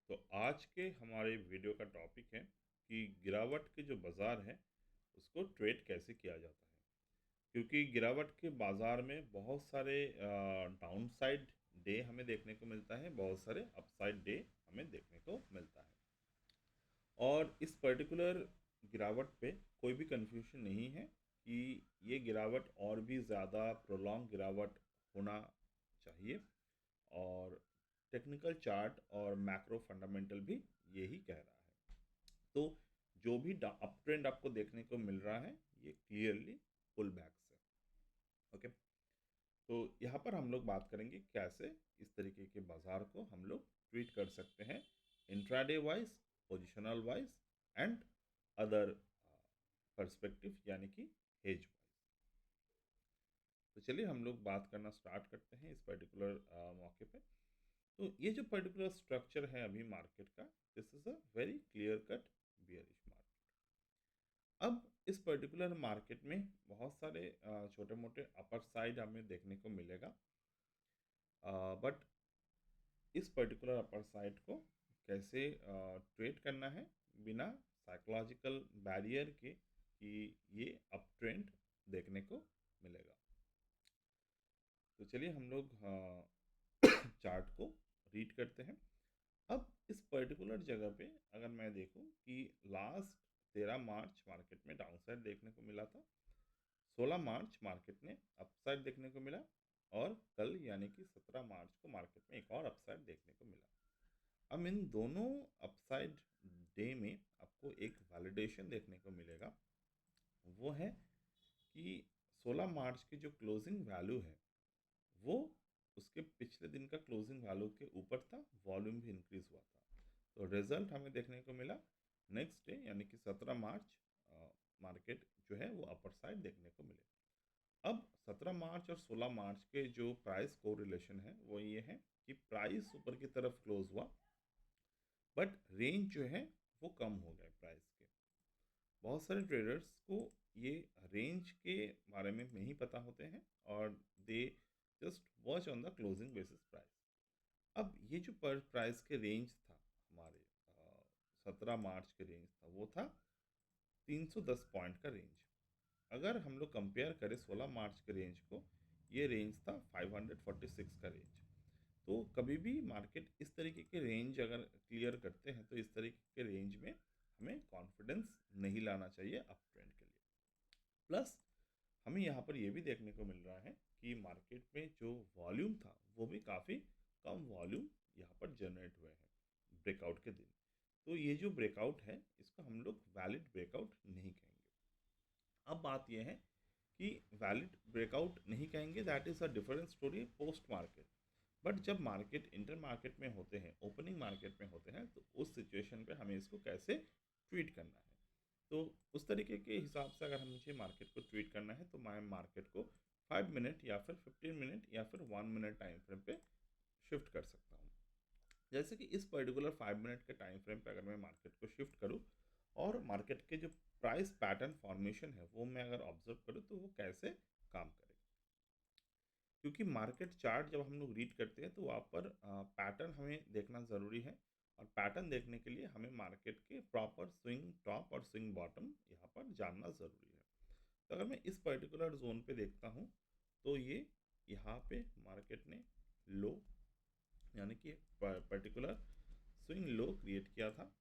तो आज के हमारे वीडियो का टॉपिक है कि गिरावट के जो बाज़ार है उसको ट्रेड कैसे किया जाता है। क्योंकि गिरावट के बाज़ार में बहुत सारे डाउनसाइड डे हमें देखने को मिलता है, बहुत सारे अपसाइड डे हमें देखने को मिलता है। और इस पर्टिकुलर गिरावट पे कोई भी कंफ्यूजन नहीं है कि ये गिरावट और भी ज़्यादा प्रोलॉन्ग गिरावट होना चाहिए। और टेक्निकल चार्ट और मैक्रो फंडामेंटल भी यही कह रहा है। तो जो भी अप ट्रेंड आपको देखने को मिल रहा है ये क्लियरली पुल बैक्स है। ओके, तो यहाँ पर हम लोग बात करेंगे कैसे इस तरीके के बाजार को हम लोग ट्रीट कर सकते हैं, intraday wise, positional wise and other perspective यानी कि हेज वाइज। तो चलिए हम लोग बात करना स्टार्ट करते हैं इस पर्टिकुलर मौके पे। तो ये जो पर्टिकुलर स्ट्रक्चर है अभी मार्केट का, this is a very clear cut bearish market. अब इस पर्टिकुलर मार्केट में बहुत सारे छोटे मोटे अपर साइड हमें देखने को मिलेगा, बट इस पर्टिकुलर अपर साइड को कैसे ट्रेड करना है बिना साइकोलॉजिकल बैरियर के कि ये अप ट्रेंड देखने को मिलेगा। तो चलिए हम लोग चार्ट को रीड करते हैं। अब इस पर्टिकुलर जगह पे अगर मैं देखूं कि लास्ट 13 मार्च मार्केट में डाउनसाइड देखने को मिला था, 16 मार्च मार्केट ने अपसाइड देखने को मिला, और कल यानी कि 17 मार्च को मार्केट में एक और अपसाइड देखने को मिला। अब इन दोनों अपसाइड डे में आपको एक वैलिडेशन देखने को मिलेगा। वो है कि 16 मार्च की जो क्लोजिंग वैल्यू है वो उसके पिछले दिन का क्लोजिंग वैल्यू के ऊपर था, वॉल्यूम भी इंक्रीज हुआ था। तो रिजल्ट हमें देखने को मिला नेक्स्ट डे यानी कि 17 मार्च मार्केट जो है वो अपर साइड देखने को मिले। अब 17 मार्च और 16 मार्च के जो प्राइस कोरिलेशन है वो ये है कि प्राइस ऊपर की तरफ क्लोज हुआ, बट रेंज जो है वो कम हो गए प्राइस के। बहुत सारे ट्रेडर्स को ये रेंज के बारे में नहीं पता होते हैं और they just watch on the closing basis price. अब ये जो पर प्राइस के रेंज था हमारे 17 मार्च के रेंज था वो था 310 पॉइंट का रेंज। अगर हम लोग कंपेयर करें 16 मार्च के रेंज को, ये रेंज था 546 का रेंज। तो कभी भी मार्केट इस तरीके के रेंज अगर क्लियर करते हैं तो इस तरीके के रेंज में हमें कॉन्फिडेंस नहीं लाना चाहिए अप ट्रेंड के लिए। प्लस हमें यहाँ पर यह भी देखने को मिल रहा है कि मार्केट में जो वॉल्यूम था वो भी काफ़ी कम वॉल्यूम यहाँ पर जनरेट हुए हैं ब्रेकआउट के दिन। तो ये जो ब्रेकआउट है इसको हम लोग वैलिड ब्रेकआउट नहीं कहेंगे। अब बात यह है कि वैलिड ब्रेकआउट नहीं कहेंगे, that is a different story post market. But जब मार्केट इंटर मार्केट में होते हैं, ओपनिंग मार्केट में होते हैं, तो उस सिचुएशन पे हमें इसको कैसे ट्रीट करना है। तो उस तरीके के हिसाब से अगर मुझे मार्केट को ट्रीट करना है तो मैं मार्केट को 5 मिनट या फिर 15 मिनट या फिर 1 मिनट टाइम फ्रेम पे शिफ्ट कर सकता हूँ। जैसे कि इस पर्टिकुलर 5 मिनट के टाइम फ्रेम पे अगर मैं मार्केट को शिफ्ट करूँ और मार्केट के जो प्राइस पैटर्न फॉर्मेशन है वो मैं अगर ऑब्जर्व करूँ तो वो कैसे काम करेगा। क्योंकि मार्केट चार्ट जब हम लोग रीड करते हैं तो वहाँ पर पैटर्न हमें देखना ज़रूरी है, और पैटर्न देखने के लिए हमें मार्केट के प्रॉपर स्विंग टॉप और स्विंग बॉटम यहाँ पर जानना ज़रूरी है। तो अगर मैं इस पर्टिकुलर जोन पे देखता हूँ तो ये यहाँ पे मार्केट ने लो यानी कि एक पर्टिकुलर स्विंग लो क्रिएट किया था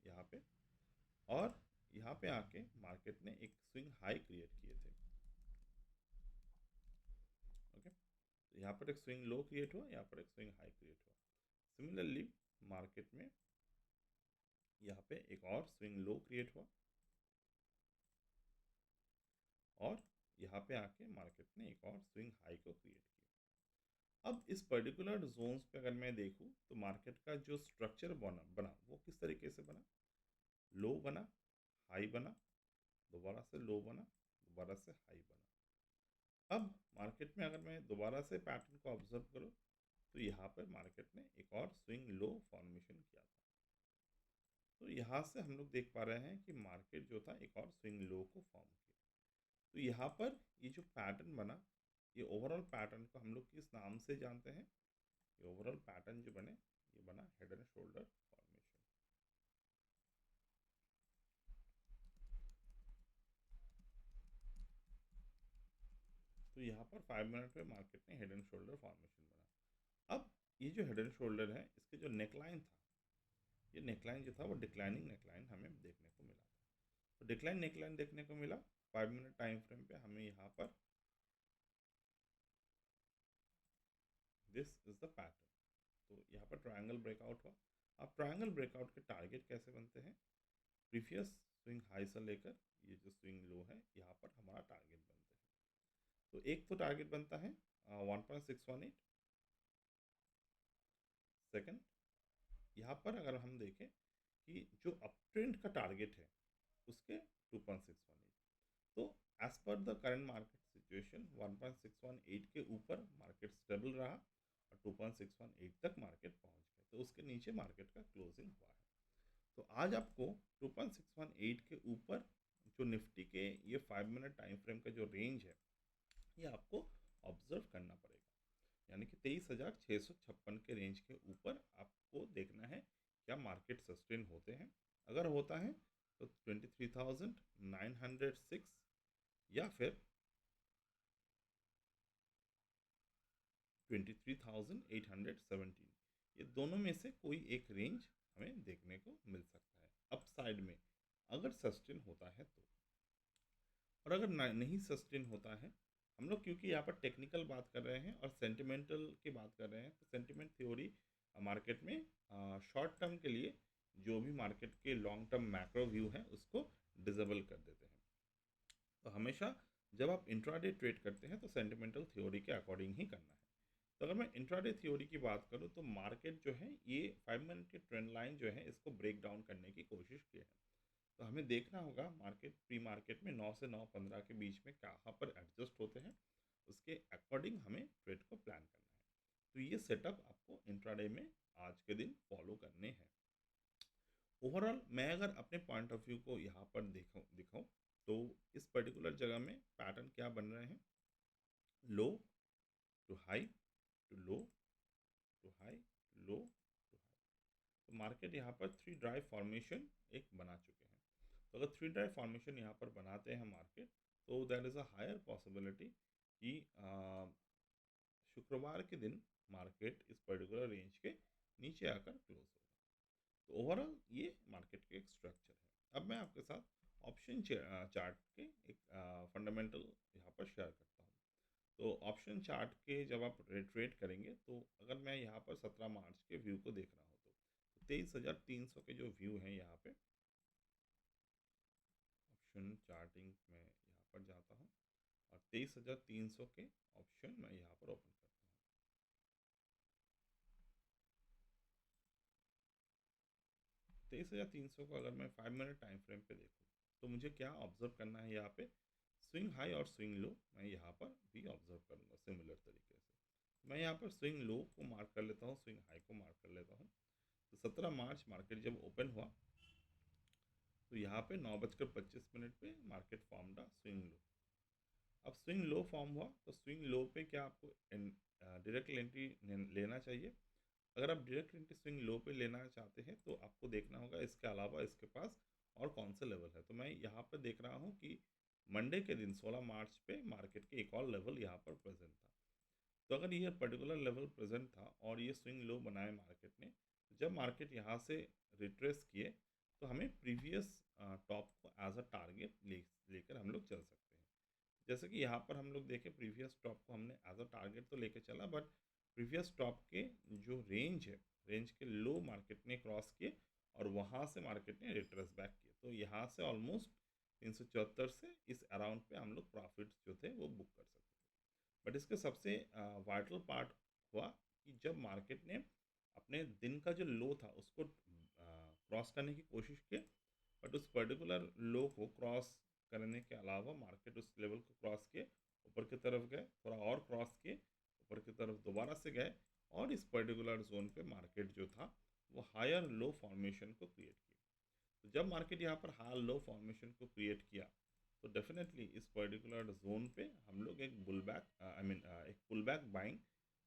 यहाँ पे, और यहाँ पे आके मार्केट ने एक स्विंग हाई क्रिएट किए थे। ओके, तो यहाँ पर एक स्विंग लो क्रिएट हुआ, यहाँ पर एक स्विंग हाई क्रिएट हुआ। सिमिलरली मार्केट में यहाँ पे एक और स्विंग लो क्रिएट हुआ, और यहाँ पे आके मार्केट ने एक और स्विंग हाई को क्रिएट किया। अब इस पर्टिकुलर जोन्स पे अगर मैं देखूँ तो मार्केट का जो स्ट्रक्चर बना बना वो किस तरीके से बना, लो बना, हाई बना, दोबारा से लो बना, दोबारा से हाई बना। अब मार्केट में अगर मैं दोबारा से पैटर्न को ऑब्जर्व करूँ तो यहाँ पर मार्केट ने एक और स्विंग लो फॉर्मेशन किया था। तो यहाँ से हम लोग देख पा रहे हैं कि मार्केट जो था एक और स्विंग लो को फॉर्म किया। तो यहाँ पर ये जो पैटर्न बना, ये ओवरऑल पैटर्न को हम लोग किस नाम से जानते हैं, ये ओवरऑल पैटर्न जो बने ये बना हेड एंड शोल्डर फॉर्मेशन। तो यहाँ पर 5 मिनट में मार्केट ने हेड एंड शोल्डर फॉर्मेशन बना। अब ये जो हेड एंड शोल्डर है, इसके जो नेकलाइन था, ये नेकलाइन जो था वो डिक्लाइनिंग नेकलाइन हमें देखने को मिला था। तो डिक्लाइन नेकलाइन देखने को मिला 5 मिनट टाइम फ्रेम पे हमें यहाँ पर। This is the pattern. तो यहाँ पर ट्रायंगल ब्रेकआउट हुआ। अब ट्रायंगल ब्रेकआउट के टारगेट कैसे बनते हैं? प्रीवियस स्विंग हाई से लेकर ये जो स्विंग लो है, यहाँ पर हमारा टारगेट बनते हैं। तो एक तो टारगेट बनता है 1.618। सेकंड, यहाँ पर अगर हम देखें कि जो अप ट्रेंड का टारगेट है उसके 2.618। तो as per the current market situation 1.618 के ऊपर मार्केट स्टेबल रहा और 2.618 तक मार्केट पहुंच गया। तो उसके नीचे मार्केट का क्लोजिंग हुआ है। तो आज आपको 2.618 के ऊपर जो निफ्टी के ये 5 मिनट टाइम फ्रेम का जो रेंज है, ये आपको ऑब्जर्व करना पड़ेगा। यानी कि 23,656 के रेंज के ऊपर आपको देखना है क्या मार्केट सस्टेन होते हैं। अगर होता है तो 23,906 या फिर 23,817, ये दोनों में से कोई एक रेंज हमें देखने को मिल सकता है अप साइड में, अगर सस्टेन होता है तो। और अगर नहीं सस्टेन होता है, हम लोग क्योंकि यहाँ पर टेक्निकल बात कर रहे हैं और सेंटिमेंटल की बात कर रहे हैं, तो सेंटिमेंट थ्योरी मार्केट में शॉर्ट टर्म के लिए जो भी मार्केट के लॉन्ग टर्म मैक्रो व्यू है उसको डिसेबल कर देते हैं। तो हमेशा जब आप इंट्राडे ट्रेड करते हैं तो सेंटिमेंटल थ्योरी के अकॉर्डिंग ही करना है। तो अगर मैं इंट्राडे थ्योरी की बात करूँ तो मार्केट जो है ये 5 मिनट की ट्रेंड लाइन जो है इसको ब्रेक डाउन करने की कोशिश की है। तो हमें देखना होगा मार्केट प्री मार्केट में 9 से 9:15 के बीच में कहाँ पर एडजस्ट होते हैं, उसके अकॉर्डिंग हमें ट्रेड को प्लान करना है। तो ये सेटअप आपको इंट्राडे में आज के दिन फॉलो करने हैं। ओवरऑल मैं अगर अपने पॉइंट ऑफ व्यू को यहाँ पर दिखाऊं तो इस पर्टिकुलर जगह में पैटर्न क्या बन रहे हैं? Low to high to low to high low to high. तो मार्केट यहाँ पर 3 ड्राइव फॉर्मेशन एक बना चुके हैं। तो अगर 3 ड्राइव फॉर्मेशन यहाँ पर बनाते हैं मार्केट, तो there is a higher possibility कि शुक्रवार के दिन मार्केट इस पर्टिकुलर रेंज के नीचे आकर क्लोज होगा। तो ओवरऑल ये मार्केट के एक स्ट्रक्चर है। अब मैं आपके साथ ऑप्शन चार्ट के एक फंडामेंटल यहाँ पर शेयर करता हूँ। तो ऑप्शन चार्ट के जब आप ट्रेड करेंगे, तो अगर मैं यहाँ पर 17 मार्च के व्यू को देख रहा हूँ तो 23,300 के जो व्यू हैं यहाँ पे ऑप्शन चार्टिंग में यहाँ पर जाता हूँ और 23,300 के ऑप्शन मैं यहाँ पर ओपन करता हूँ। 23,300 को अगर मैं 5 मिनट टाइम फ्रेम पे देखूँ तो मुझे क्या ऑब्जर्व करना है? यहाँ पे स्विंग हाई और स्विंग लो मैं यहाँ पर भी ऑब्जर्व करूँगा सिमिलर तरीके से। मैं यहाँ पर स्विंग लो को मार्क कर लेता हूँ, स्विंग हाई को मार्क कर लेता हूँ। तो 17 मार्च मार्केट जब ओपन हुआ तो यहाँ पे 9:25 पे मार्केट फॉर्म था स्विंग लो। अब स्विंग लो फॉर्म हुआ तो स्विंग लो पे क्या आपको डायरेक्ट एंट्री लेना चाहिए? अगर आप डायरेक्ट एंट्री स्विंग लो पे लेना चाहते हैं तो आपको देखना होगा इसके अलावा इसके पास और कौन से लेवल है। तो मैं यहाँ पर देख रहा हूँ कि मंडे के दिन 16 मार्च पे मार्केट के एक और लेवल यहाँ पर प्रेजेंट था। तो अगर ये पर्टिकुलर लेवल प्रेजेंट था और ये स्विंग लो बनाए मार्केट ने, तो जब मार्केट यहाँ से रिट्रेस किए तो हमें प्रीवियस टॉप को एज अ टारगेट लेकर हम लोग चल सकते हैं। जैसे कि यहाँ पर हम लोग देखें प्रीवियस टॉप को हमने एज अ टारगेट तो लेके चला, बट प्रीवियस टॉप के जो रेंज है, रेंज के लो मार्केट ने क्रॉस किए और वहाँ से मार्केट ने रिट्रेस बैक किए। तो यहाँ से ऑलमोस्ट 374 से इस अराउंड पे हम लोग प्रॉफिट्स जो थे वो बुक कर सकते थे। बट इसके सबसे वाइटल पार्ट हुआ कि जब मार्केट ने अपने दिन का जो लो था उसको क्रॉस करने की कोशिश की, बट उस पर्टिकुलर लो को क्रॉस करने के अलावा मार्केट उस लेवल को क्रॉस किए, ऊपर की तरफ गए, थोड़ा और क्रॉस किए, ऊपर की तरफ दोबारा से गए और इस पर्टिकुलर जोन पे मार्केट जो था वो हायर लो फॉर्मेशन को क्रिएट किया। तो जब मार्केट यहाँ पर हायर लो फॉर्मेशन को क्रिएट किया तो डेफिनेटली इस पर्टिकुलर जोन पे हम लोग एक बुल बैक एक पुल बैक बाइंग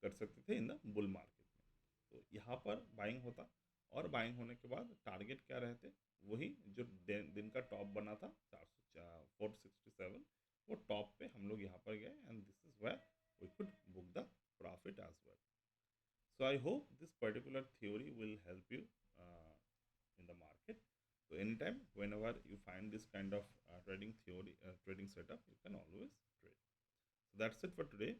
कर सकते थे इन द बुल मार्केट में। तो यहाँ पर बाइंग होता और बाइंग होने के बाद टारगेट क्या रहते, वही जो दिन का टॉप बना था 467, वो टॉप पे हम लोग यहाँ पर गए and this is where we could book the profit as well. So I hope this particular theory will help you in the market. So anytime, whenever you find this kind of trading theory, trading setup, you can always trade. So that's it for today.